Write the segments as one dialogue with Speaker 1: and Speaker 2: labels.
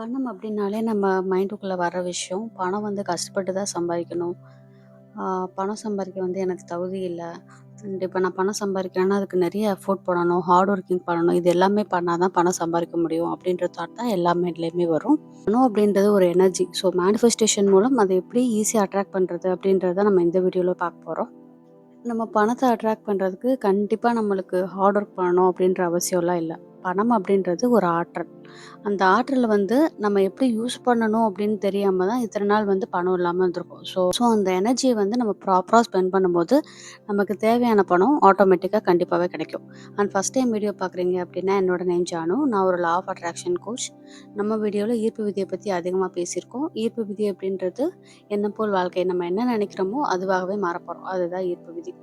Speaker 1: பணம் அப்படின்னாலே நம்ம மைண்டுக்குள்ளே வர விஷயம். பணம் வந்து கஷ்டப்பட்டு தான் சம்பாதிக்கணும். ஆ, பணம் சம்பாதிக்க வந்து எனக்கு தகுதி இல்லை. அண்ட் இப்போ நான் பணம் சம்பாதிக்கிறேன்னா அதுக்கு நிறைய எஃபோர்ட் பண்ணணும், ஹார்ட் ஒர்க்கிங் பண்ணணும். இது எல்லாமே பண்ணால் தான் பணம் சம்பாதிக்க முடியும் அப்படின்ற தாட் தான் எல்லா மைண்ட்லேயுமே வரும். பணம் அப்படின்றது ஒரு எனர்ஜி. ஸோ மேனிஃபெஸ்டேஷன் மூலம் அதை எப்படி ஈஸியாக அட்ராக்ட் பண்ணுறது அப்படின்றத நம்ம இந்த வீடியோவில் பார்க்க போகிறோம். நம்ம பணத்த அட்ராக்ட் பண்றதுக்கு கண்டிப்பா நம்மளுக்கு ஹார்ட் ஒர்க் பண்ணணும் அப்படின்ற அவசியம்லாம் இல்ல. பணம் அப்படின்றது ஒரு ஆற்றல். அந்த ஆற்றல வந்து நம்ம எப்படி யூஸ் பண்ணணும் அப்படின்னு தெரியாம தான் இத்தன நாள் வந்து பணம் இல்லாம இருந்திருக்கும். ஸோ அந்த எனர்ஜிய வந்து நம்ம ப்ராப்பரா ஸ்பெண்ட் பண்ணும்போது, நமக்கு தேவையான பணம் ஆட்டோமேட்டிக்கா கண்டிப்பாவே கிடைக்கும். அண்ட் ஃபர்ஸ்ட் டைம் வீடியோ பார்க்குறீங்க அப்படின்னா, என்னோட நேம் ஜானு. நான் ஒரு லா ஆஃப் அட்ராக்ஷன் கோச். நம்ம வீடியோல ஈர்ப்பு விதிய பத்தி அதிகமா பேசியிருக்கோம். ஈர்ப்பு விதி அப்படின்றது எண்ணம் போல் வாழ்க்கை. நம்ம என்ன நினைக்கிறோமோ அதுவாகவே மாறப்போறோம். அதுதான் ஈர்ப்பு விதி.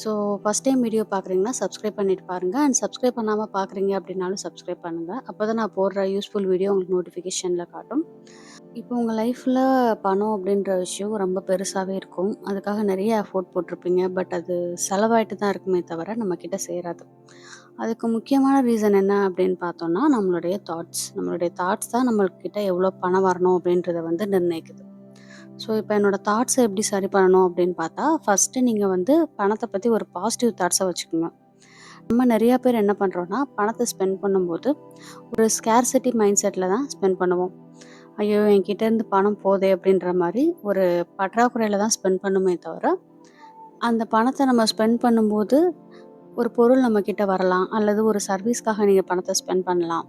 Speaker 1: ஸோ ஃபஸ்ட் டைம் வீடியோ பார்க்குறீங்கன்னா சப்ஸ்கிரைப் பண்ணிட்டு பாருங்க. அண்ட் சப்ஸ்கிரைப் பண்ணாமல் பார்க்குறீங்க அப்படின்னாலும் சப்ஸ்கிரைப் பண்ணுங்க. அப்போ தான் நான் போடுற யூஸ்ஃபுல் வீடியோ உங்களுக்கு நோட்டிஃபிகேஷனில் காட்டும். இப்போ உங்கள் லைஃப்பில் பணம் அப்படின்ற விஷயம் ரொம்ப பெருசாகவே இருக்கும். அதுக்காக நிறைய எஃபோர்ட் போட்டிருப்பீங்க. பட் அது செலவாயிட்டு தான் இருக்குமே தவிர நம்மக்கிட்ட சேராது. அதுக்கு முக்கியமான ரீசன் என்ன அப்படின்னு பார்த்தோம்னா, நம்மளுடைய தாட்ஸ் தான் நம்மள்கிட்ட எவ்வளோ பணம் வரணும் அப்படின்றத வந்து நிர்ணயிக்குது. ஸோ இப்போ என்னோட தாட்ஸை எப்படி சரி பண்ணணும் அப்படின்னு பார்த்தா, ஃபஸ்ட்டு நீங்கள் வந்து பணத்தை பற்றி ஒரு பாசிட்டிவ் தாட்ஸை வச்சுக்கோங்க. நம்ம நிறையா பேர் என்ன பண்ணுறோன்னா, பணத்தை ஸ்பெண்ட் பண்ணும்போது ஒரு ஸ்கேர்சிட்டி மைண்ட் செட்டில் தான் ஸ்பெண்ட் பண்ணுவோம். ஐயோ என்கிட்ட இருந்து பணம் போதே அப்படின்ற மாதிரி ஒரு பற்றாக்குறையில் தான் ஸ்பெண்ட் பண்ணுமே தவிர, அந்த பணத்தை நம்ம ஸ்பெண்ட் பண்ணும்போது ஒரு பொருள் நம்மக்கிட்ட வரலாம், அல்லது ஒரு சர்வீஸ்க்காக நீங்கள் பணத்தை ஸ்பெண்ட் பண்ணலாம்.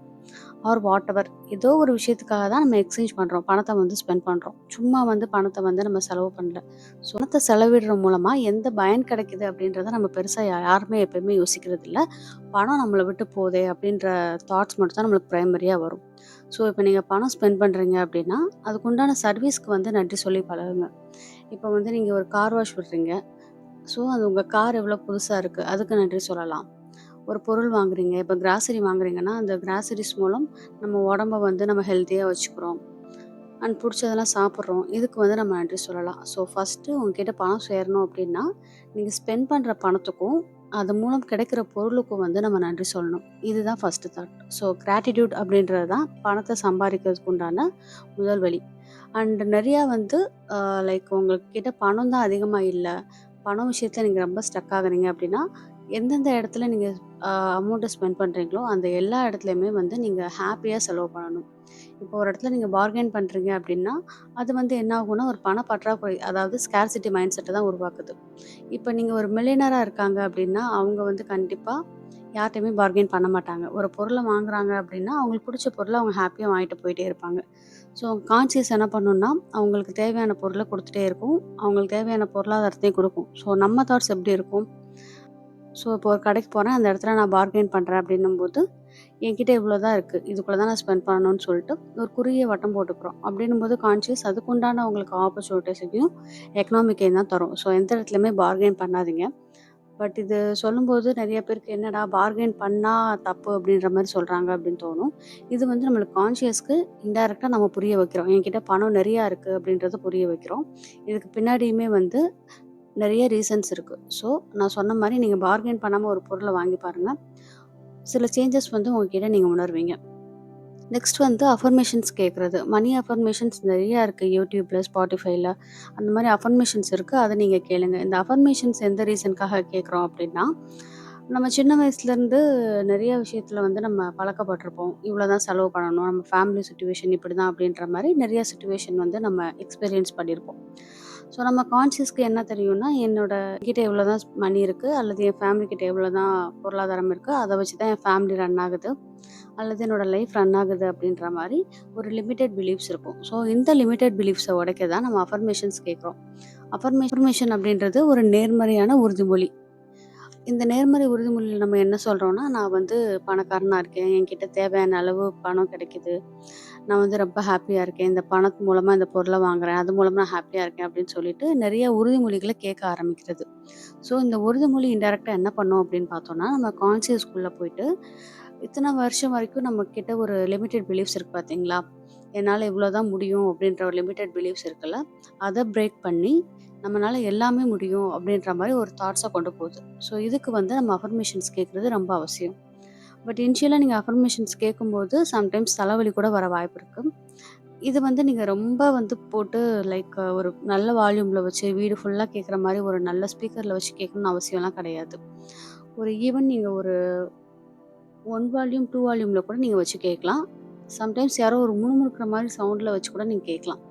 Speaker 1: ஆர் வாட்டெவர் ஏதோ ஒரு விஷயத்துக்காக தான் நம்ம எக்ஸ்சேஞ்ச் பண்ணுறோம். பணத்தை வந்து ஸ்பெண்ட் பண்ணுறோம். சும்மா வந்து பணத்தை வந்து நம்ம செலவு பண்ணல. ஸோ பணத்தை செலவிடுற மூலமாக எந்த பயன் கிடைக்குது அப்படின்றத நம்ம பெருசாக யாருமே எப்பயுமே யோசிக்கிறது இல்ல. பணம் நம்மளை விட்டு போதே அப்படின்ற தாட்ஸ் மட்டும் தான் நம்மளுக்கு ப்ரைமரியாக வரும். ஸோ இப்போ நீங்கள் பணம் ஸ்பெண்ட் பண்ணுறீங்க அப்படின்னா, அதுக்குண்டான சர்வீஸ்க்கு வந்து நன்றி சொல்லி பழகுங்க. இப்போ வந்து நீங்கள் ஒரு கார் வாஷ் விடுறீங்க. ஸோ அது உங்கள் கார் எவ்வளோ புதுசாக இருக்குது அதுக்கு நன்றி சொல்லலாம். ஒரு பொருள் வாங்குறீங்க, இப்போ கிராசரி வாங்குறீங்கன்னா, அந்த கிராசரிஸ் மூலம் நம்ம உடம்ப வந்து நம்ம ஹெல்த்தியாக வச்சுக்கிறோம். அண்ட் பிடிச்சதெல்லாம் சாப்பிட்றோம். இதுக்கு வந்து நம்ம நன்றி சொல்லலாம். ஸோ ஃபஸ்ட்டு உங்ககிட்ட பணம் சேரணும் அப்படின்னா, நீங்கள் ஸ்பெண்ட் பண்ணுற பணத்துக்கும், அது மூலம் கிடைக்கிற பொருளுக்கும் வந்து நம்ம நன்றி சொல்லணும். இதுதான் ஃபஸ்ட்டு தாட். ஸோ கிராட்டிடியூட் அப்படின்றது தான் பணத்தை சம்பாதிக்கிறதுக்கு உண்டான முதல் வழி. அண்ட் நிறையா வந்து லைக் உங்ககிட்ட பணம் தான் அதிகமாக இல்ல. பணம் விஷயத்துல நீங்க ரொம்ப ஸ்டக் ஆகுறீங்க அப்படின்னா, எந்தெந்த இடத்துல நீங்க அமௌண்ட்ட ஸ்பெண்ட் பண்றீங்களோ, அந்த எல்லா இடத்துலயுமே வந்து நீங்க ஹேப்பியா செலவு பண்ணணும். இப்போ ஒரு இடத்துல நீங்க பார்கெயின் பண்றீங்க அப்படின்னா, அது வந்து என்ன ஆகும்னா, ஒரு பண பற்றாக்குறை, அதாவது ஸ்கார்சிட்டி மைண்ட் செட்ட தான் உருவாக்குது. இப்போ நீங்க ஒரு மில்லியனரா இருக்காங்க அப்படின்னா, அவங்க வந்து கண்டிப்பா யார்ட்டயுமே பார்கெயின் பண்ண மாட்டாங்க. ஒரு பொருள வாங்குறாங்க அப்படின்னா, அவங்களுக்கு புடிச்ச பொருள அவங்க ஹேப்பியா வாங்கிட்டு போயிட்டே இருப்பாங்க. ஸோ கான்ஷியஸ் என்ன பண்ணும்னா, அவங்களுக்கு தேவையான பொருள குடுத்துட்டே இருக்கும். அவங்களுக்கு தேவையான பொருளாதாரத்தையும் குடுக்கும். ஸோ நம்ம தாட்ஸ் எப்படி இருக்கும்? ஸோ இப்போ ஒரு கடைக்கு போறேன். அந்த இடத்துல நான் பார்கெயின் பண்றேன் அப்படின்னும்போது, என்கிட்ட இவ்வளோ தான் இருக்கு. இதுக்குள்ள தான் நான் ஸ்பெண்ட் பண்ணணும்னு சொல்லிட்டு ஒரு குறுகிய வட்டம் போட்டுக்கிறோம். அப்படின்னும்போது கான்ஷியஸ் அதுக்குண்டான உங்களுக்கு ஆப்பர்ச்சுனிட்டீஸையும், எக்கனாமிக்கையும் தான் தரும். ஸோ எந்த இடத்துலயுமே பார்கெயின் பண்ணாதீங்க. பட் இது சொல்லும்போது நிறைய பேருக்கு என்னடா பார்கெயின் பண்ணா தப்பு அப்படின்ற மாரி சொல்றாங்க அப்படின்னு தோணும். இது வந்து நம்மளுக்கு கான்ஷியஸ்க்கு இன்டைரக்ட்டா நம்ம புரிய வைக்கிறோம். என்கிட்ட பணம் நிறையா இருக்கு அப்படின்றத புரிய வைக்கிறோம். இதுக்கு பின்னாடியுமே வந்து நிறைய ரீசன்ஸ் இருக்கு. ஸோ நான் சொன்ன மாரி நீங்க பார்கெயின் பண்ணாம ஒரு பொருள வாங்கி பாருங்க. சில சேஞ்சஸ் வந்து உங்ககிட்ட நீங்க உணர்வீங்க. நெக்ஸ்ட் வந்து அஃபர்மேஷன்ஸ் கேட்குறது. மணி அஃபர்மேஷன்ஸ் நிறையா இருக்கு. யூடியூப்ல, ஸ்பாட்டிஃபைல அந்த மாரி அஃபர்மேஷன்ஸ் இருக்கு. அத நீங்க கேளுங்க. இந்த அஃபர்மேஷன்ஸ் எந்த ரீசனுக்காக கேட்குறோம் அப்படின்னா, நம்ம சின்ன வயசுலேருந்து நிறைய விஷயத்துல வந்து நம்ம பழக்கப்பட்டுருப்போம். இவ்வளோ தான் செலவு பண்ணணும். நம்ம ஃபேமிலி சிச்சுவேஷன் இப்படிதான் அப்படின்ற மாரி நிறைய சிச்சுவேஷன் வந்து நம்ம எக்ஸ்பீரியன்ஸ் பண்ணியிருப்போம். ஸோ நம்ம கான்ஷியஸ்க்கு என்ன தெரியும்னா, என்னோட கிட்ட இவ்வளோ தான் மணி இருக்கு, அல்லது என் ஃபேமிலி கிட்ட இவ்வளோ தான் பொருளாதாரம் இருக்கு. அத வச்சு தான் என் ஃபேமிலி ரன் ஆகுது. அல்லது என்னோட லைஃப் ரன் ஆகுது அப்படின்ற மாரி ஒரு லிமிட்டட் பிலீஃப்ஸ் இருக்கும். ஸோ இந்த லிமிட்டட் பிலீஃப்ஸை உடைக்க தான் நம்ம அஃபர்மேஷன்ஸ் கேட்குறோம். அஃபர்மேஷன் அப்படின்றது ஒரு நேர்மறையான உறுதிமொழி. இந்த நேர்மறை உறுதிமொழியில நம்ம என்ன சொல்றோம்னா, நான் வந்து பணக்காரனா இருக்கேன். என்கிட்ட தேவையான அளவு பணம் கிடைக்குது. நான் வந்து ரொம்ப ஹேப்பியா இருக்கேன். இந்த பணத்து மூலமா இந்த பொருள வாங்குறேன். அது மூலமா நான் ஹேப்பியா இருக்கேன் அப்படின்னு சொல்லிட்டு நிறைய உறுதிமொழிகள கேட்க ஆரம்பிக்கிறது. ஸோ இந்த உறுதிமொழி இன்டைரக்ட்டா என்ன பண்ணும் அப்படின்னு பார்த்தோம்னா, நம்ம கான்ஷியஸ்குள்ள போயிட்டு இத்தனை வருஷம் வரைக்கும் நம்ம கிட்ட ஒரு லிமிட்டட் பிலீஃப்ஸ் இருக்கு பார்த்தீங்களா? என்னால இவ்வளோதான் முடியும் அப்படின்ற ஒரு லிமிட்டட் பிலீஃப்ஸ் இருக்குல்ல, அத பிரேக் பண்ணி நம்மனால எல்லாமே முடியும் அப்படின்ற மாரி ஒரு தாட்ஸ கொண்டு போகுது. ஸோ இதுக்கு வந்து நம்ம அஃபர்மேஷன்ஸ் கேட்கறது ரொம்ப அவசியம். பட் இனிஷியலா நீங்க அஃபர்மேஷன்ஸ் கேட்கும்போது சம்டைம்ஸ் தலைவலி கூட வர வாய்ப்பு இருக்கு. இது வந்து நீங்க ரொம்ப வந்து போட்டு லைக் ஒரு நல்ல வால்யூம்ல வச்சு வீடு ஃபுல்லா கேட்குற மாரி ஒரு நல்ல ஸ்பீக்கர்ல வச்சு கேட்கணும்னு அவசியம்லாம் கிடையாது. ஒரு ஈவன் நீங்க ஒரு 1 வால்யூம், 2 வால்யூம்ல கூட நீங்க வச்சு கேட்கலாம். சம்டைம்ஸ் யாரோ ஒரு முணுமுணுக்கிற மாரி சவுண்ட்ல வச்சு கூட நீங்க கேட்கலாம்.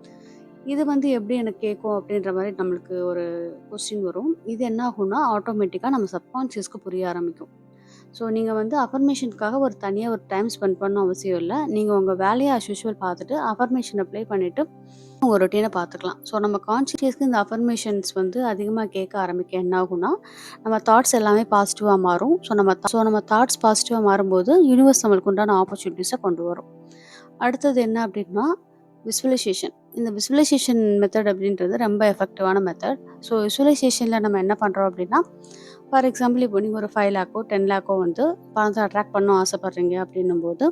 Speaker 1: இது வந்து எப்படி எனக்கு கேட்கும் அப்படின்ற மாரி நம்மளுக்கு ஒரு கொஸ்டின் வரும். இது என்ன ஆகும்னா, ஆட்டோமேட்டிக்கா நம்ம சப்கான்ஷியஸ்க்கு புரிய ஆரம்பிக்கும். ஸோ நீங்க வந்து அஃபர்மேஷனுக்காக ஒரு தனியா ஒரு டைம் ஸ்பெண்ட் பண்ணணும் அவசியம் இல்ல. நீங்க உங்க வேலைய அஸ் யூசுவல் பார்த்துட்டு, அஃபர்மேஷன ப்ளே பண்ணிட்டு, உங்க ரொட்டீன பார்த்துக்கலாம். ஸோ நம்ம கான்ஷியஸ்க்கு இந்த அஃபர்மேஷன்ஸ் வந்து அதிகமா கேட்க ஆரம்பிக்க என்ன ஆகும்னா, நம்ம தாட்ஸ் எல்லாமே பாசிட்டிவா மாறும். ஸோ நம்ம தாட்ஸ் பாசிட்டிவா மாறும்போது, யூனிவர்ஸ் நம்மளுக்கு உண்டான ஆப்பர்ச்சுனிட்டீஸ கொண்டு வரும். அடுத்தது என்ன அப்படின்னா, விசுவலைசேஷன். இந்த விசுவலைசேஷன் மெத்தட் அப்படின்றது ரொம்ப எஃபெக்டிவான மெத்தட். ஸோ விசுவலைசேஷன்ல நம்ம என்ன பண்றோம் அப்படின்னா, ஃபார் எக்ஸாம்பிள் இப்போ நீங்க ஒரு 5 லேக்கோ, 10 லேக்கோ வந்து பணத்த அட்ராக்ட் பண்ணணும் ஆசைப்படுறீங்க அப்படின்னும்போது,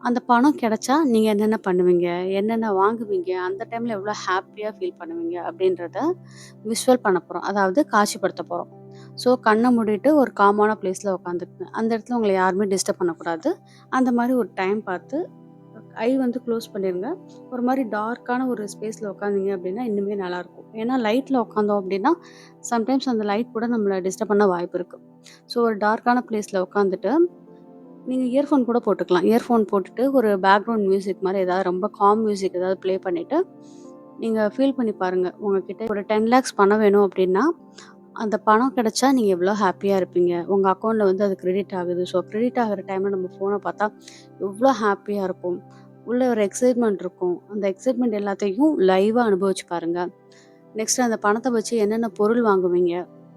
Speaker 1: அந்த பணம் கிடைச்சா நீங்க என்னென்ன பண்ணுவீங்க? என்னென்ன வாங்குவீங்க? அந்த டைம்ல எவ்வளோ ஹாப்பியா ஃபீல் பண்ணுவீங்க? அப்படின்றத விஷுவல் பண்ண போறோம். அதாவது காட்சிப்படுத்த போறோம். ஸோ கண்ண மூடிட்டு ஒரு காமான பிளேஸ்ல உட்காந்துக்குங்க. அந்த இடத்துல உங்கள யாருமே டிஸ்டர்ப் பண்ணக்கூடாது. அந்த மாரி ஒரு டைம் பார்த்து ஐ வந்து க்ளோஸ் பண்ணிருங்க. ஒரு மாரி டார்க்கான ஒரு ஸ்பேஸ்ல உட்காந்தீங்க அப்படின்னா, இன்னுமே நல்லாயிருக்கும். ஏன்னா லைட்ல உட்காந்தோம் அப்படின்னா, சம்டைம்ஸ் அந்த லைட் கூட நம்மள டிஸ்டர்ப் பண்ண வாய்ப்பு இருக்கு. ஸோ ஒரு டார்க்கான பிளேஸ்ல உட்காந்துட்டு, நீங்க இயர்ஃபோன் கூட போட்டுக்கலாம். இயர்ஃபோன் போட்டுட்டு ஒரு பேக்ரவுண்ட் மியூசிக் மாரி ஏதாவது ரொம்ப காம் மியூசிக் ஏதாவது ப்ளே பண்ணிட்டு, நீங்க ஃபீல் பண்ணி பாருங்க. உங்ககிட்ட ஒரு 10 லேக்ஸ் பணம் வேணும் அப்படின்னா, அந்த பணம் கிடைச்சா நீங்க எவ்வளோ ஹாப்பியா இருப்பீங்க? உங்க அக்கவுண்ட்ல வந்து அது கிரெடிட் ஆகுது. ஸோ கிரெடிட் ஆகுற டைம்ல நம்ம ஃபோன பார்த்தா எவ்வளோ ஹாப்பியா இருக்கும். உள்ள ஒரு எக்ஸைட்மெண்ட் இருக்கும். அந்த எக்ஸைட்மெண்ட் எல்லாத்தையும் லைவா அனுபவிச்சு பாருங்க. நெக்ஸ்ட் அந்த பணத்த வச்சு என்னென்ன பொருள் வாங்குவீங்க?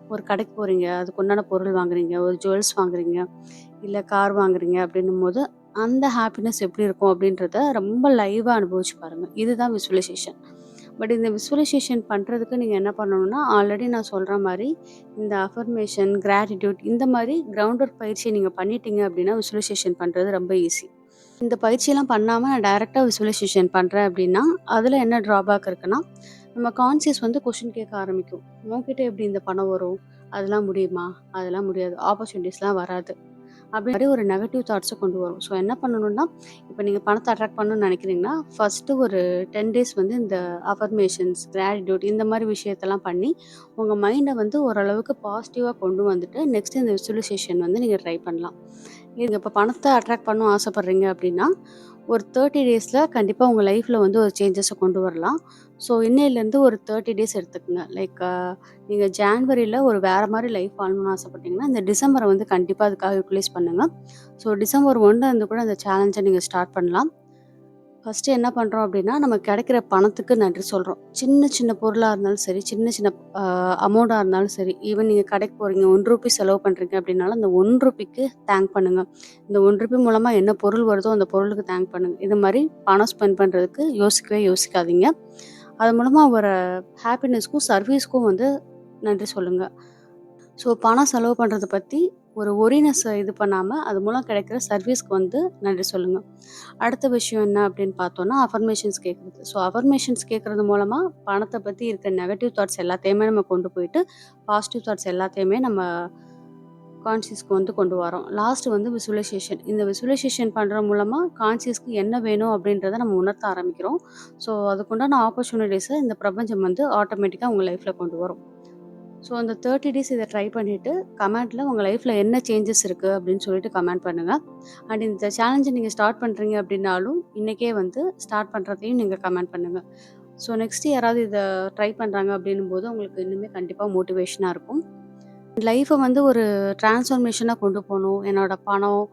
Speaker 1: ஒரு கடைக்கு போறீங்க. அதுக்கு உண்டான பொருள் வாங்குறீங்க. ஒரு ஜுவல்ஸ் வாங்குறீங்க. இல்ல கார் வாங்குறீங்க அப்படின்னும்போது, அந்த ஹாப்பினஸ் எப்படி இருக்கும் அப்படின்றத ரொம்ப லைவா அனுபவிச்சு பாருங்க. இதுதான் விசுவலைசேஷன். பட் இந்த விசுவலைசேஷன் பண்றதுக்கு நீங்க என்ன பண்ணணும்னா, ஆல்ரெடி நான் சொல்ற மாரி இந்த அஃபர்மேஷன், கிராட்டிட்யூட் இந்த மாரி கிரவுண்ட் ஒர்க் பயிற்சிய நீங்க பண்ணிட்டீங்க அப்படின்னா, விசுவலைசேஷன் பண்றது ரொம்ப ஈஸி. இந்த பயிற்சியெல்லாம் பண்ணாம நான் டைரக்ட்டா விசுவலைசேஷன் பண்றேன் அப்படின்னா, அதுல என்ன ட்ராபேக் இருக்குன்னா, நம்ம கான்ஷியஸ் வந்து கொஸ்டின் கேட்க ஆரம்பிக்கும். "உன்கிட்ட எப்படி இந்த பணம் வரும்? அதெல்லாம் முடியுமா? அதெல்லாம் முடியாது. ஆப்பர்ச்சுனிட்டீஸ்லாம் வராது." அப்படி மாரி ஒரு நெகட்டிவ் தாட்ஸ கொண்டு வரும். ஸோ என்ன பண்ணணும்னா, இப்ப நீங்க பணத்த அட்ராக்ட் பண்ணணும்னு நெனைக்கிறீங்கன்னா, ஃபர்ஸ்ட்டு ஒரு 10 டேஸ் வந்து இந்த அஃபர்மேஷன்ஸ், கிராட்டிட்யூட் இந்த மாரி விஷயத்தெல்லாம் பண்ணி, உங்க மைண்ட வந்து ஓரளவுக்கு பாசிட்டிவா கொண்டு வந்துட்டு, நெக்ஸ்ட் இந்த விசுவலைசேஷன் வந்து நீங்க ட்ரை பண்ணலாம். நீங்க இப்ப பணத்த அட்ராக்ட் பண்ண ஆசைப்படுறீங்க அப்படின்னா, ஒரு 30 டேஸ்ல கண்டிப்பா உங்க லைஃப்ல வந்து ஒரு சேஞ்சஸ கொண்டு வரலாம். ஸோ இன்னையிலேருந்து ஒரு 30 டேஸ் எடுத்துக்கங்க. லைக் நீங்க ஜான்வரில ஒரு வேற மாரி லைஃப் வாழணும்னு ஆசைப்பட்டீங்கன்னா, இந்த டிசம்பர வந்து கண்டிப்பா அதுக்காக யூட்டிலைஸ் பண்ணுங்க. ஸோ டிசம்பர் 1 இருந்து கூட அந்த சேலஞ்ச நீங்க ஸ்டார்ட் பண்ணலாம். ஃபர்ஸ்ட்டு என்ன பண்றோம் அப்டின்னா, நம்ம கிடைக்கிற பணத்துக்கு நன்றி சொல்றோம். சின்ன சின்ன பொருளா இருந்தாலும் சரி, சின்ன சின்ன அ அமௌண்ட்டா இருந்தாலும் சரி, ஈவன் நீங்க கடைக்கு போறீங்க ₹1 செலவு பண்றீங்க அப்டின்னாலும், அந்த ₹1க்கு தேங்க் பண்ணுங்க. இந்த ₹1 மூலமா என்ன பொருள் வருதோ, அந்த பொருளுக்கு தேங்க் பண்ணுங்க. இது மாரி பணம் ஸ்பெண்ட் பண்றதுக்கு யோசிக்கவே யோசிக்காதீங்க. அது மூலமா வர ஹாப்பினஸ்க்கும், சர்வீஸ்க்கும் வந்து நன்றி சொல்லுங்க. ஸோ பணம் செலவு பண்றத பத்தி ஒரு ஒரினஸ் இது பண்ணாம, அது மூலம் கிடைக்கிற சர்வீஸ்க்கு வந்து நன்றி சொல்லுங்க. அடுத்த விஷயம் என்ன அப்படின்னு பார்த்தோம்னா, அஃபர்மேஷன்ஸ் கேட்குறது. ஸோ அஃபர்மேஷன்ஸ் கேட்கறது மூலமா பணத்த பத்தி இருக்க நெகட்டிவ் தாட்ஸ் எல்லாத்தையுமே நம்ம கொண்டு போயிட்டு, பாசிட்டிவ் தாட்ஸ் எல்லாத்தையுமே நம்ம கான்ஷியஸ்க்கு வந்து கொண்டு வரோம். லாஸ்ட் வந்து விசுவலைசேஷன். இந்த விசுவலைசேஷன் பண்றது மூலமா கான்ஷியஸ்க்கு என்ன வேணும் அப்படின்றத நம்ம உணர்த்த ஆரம்பிக்கிறோம். ஸோ அதுக்குண்டான ஆப்பர்ச்சுனிட்டீஸ இந்த பிரபஞ்சம் வந்து ஆட்டோமேட்டிக்கா உங்க லைஃப்ல கொண்டு வரும். ஸோ அந்த 30 டேஸ் இத ட்ரை பண்ணிட்டு, கமெண்ட்ல உங்க லைஃப்ல என்ன சேஞ்சஸ் இருக்கு அப்படின்னு சொல்லிட்டு கமெண்ட் பண்ணுங்க. அண்ட் இந்த சேலஞ்ச நீங்க ஸ்டார்ட் பண்றீங்க அப்படின்னாலும், இன்னைக்கே வந்து ஸ்டார்ட் பண்றதையும் நீங்க கமெண்ட் பண்ணுங்க. ஸோ நெக்ஸ்ட் யாராவது இத ட்ரை பண்றாங்க அப்படின்னும்போது, உங்களுக்கு இன்னுமே கண்டிப்பா மோட்டிவேஷனா இருக்கும். லைஃப்ப வந்து ஒரு டிரான்ஸ்ஃபார்மேஷனா கொண்டு போணும். என்னோட பணம்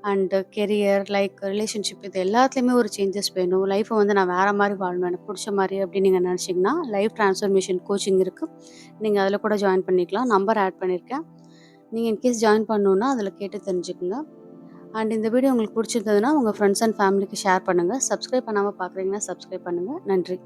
Speaker 1: அண்ட் கெரியர், லைக் ரிலேஷன்ஷிப் இது எல்லாத்துலயுமே ஒரு சேஞ்சஸ் வேணும். லைஃப்ப வந்து நான் வேற மாரி வாழணும். எனக்கு புடிச்ச மாரி அப்படின்னு நீங்க நெனச்சீங்கன்னா, லைஃப் டிரான்ஸ்ஃபார்மேஷன் கோச்சிங் இருக்கு. நீங்க அதுல கூட ஜாயின் பண்ணிக்கலாம். நம்பர் ஆட் பண்ணியிருக்கேன். நீங்க இன்கேஸ் ஜாயின் பண்ணணும்னா, அதுல கேட்டு தெரிஞ்சுக்கங்க. அண்ட் இந்த வீடியோ உங்களுக்கு புடிச்சிருந்ததுன்னா, உங்க ஃப்ரெண்ட்ஸ் அண்ட் ஃபேமிலிக்கு ஷேர் பண்ணுங்க. சப்ஸ்கிரைப் பண்ணாம பார்க்குறீங்கன்னா, சப்ஸ்கிரைப் பண்ணுங்க. நன்றி.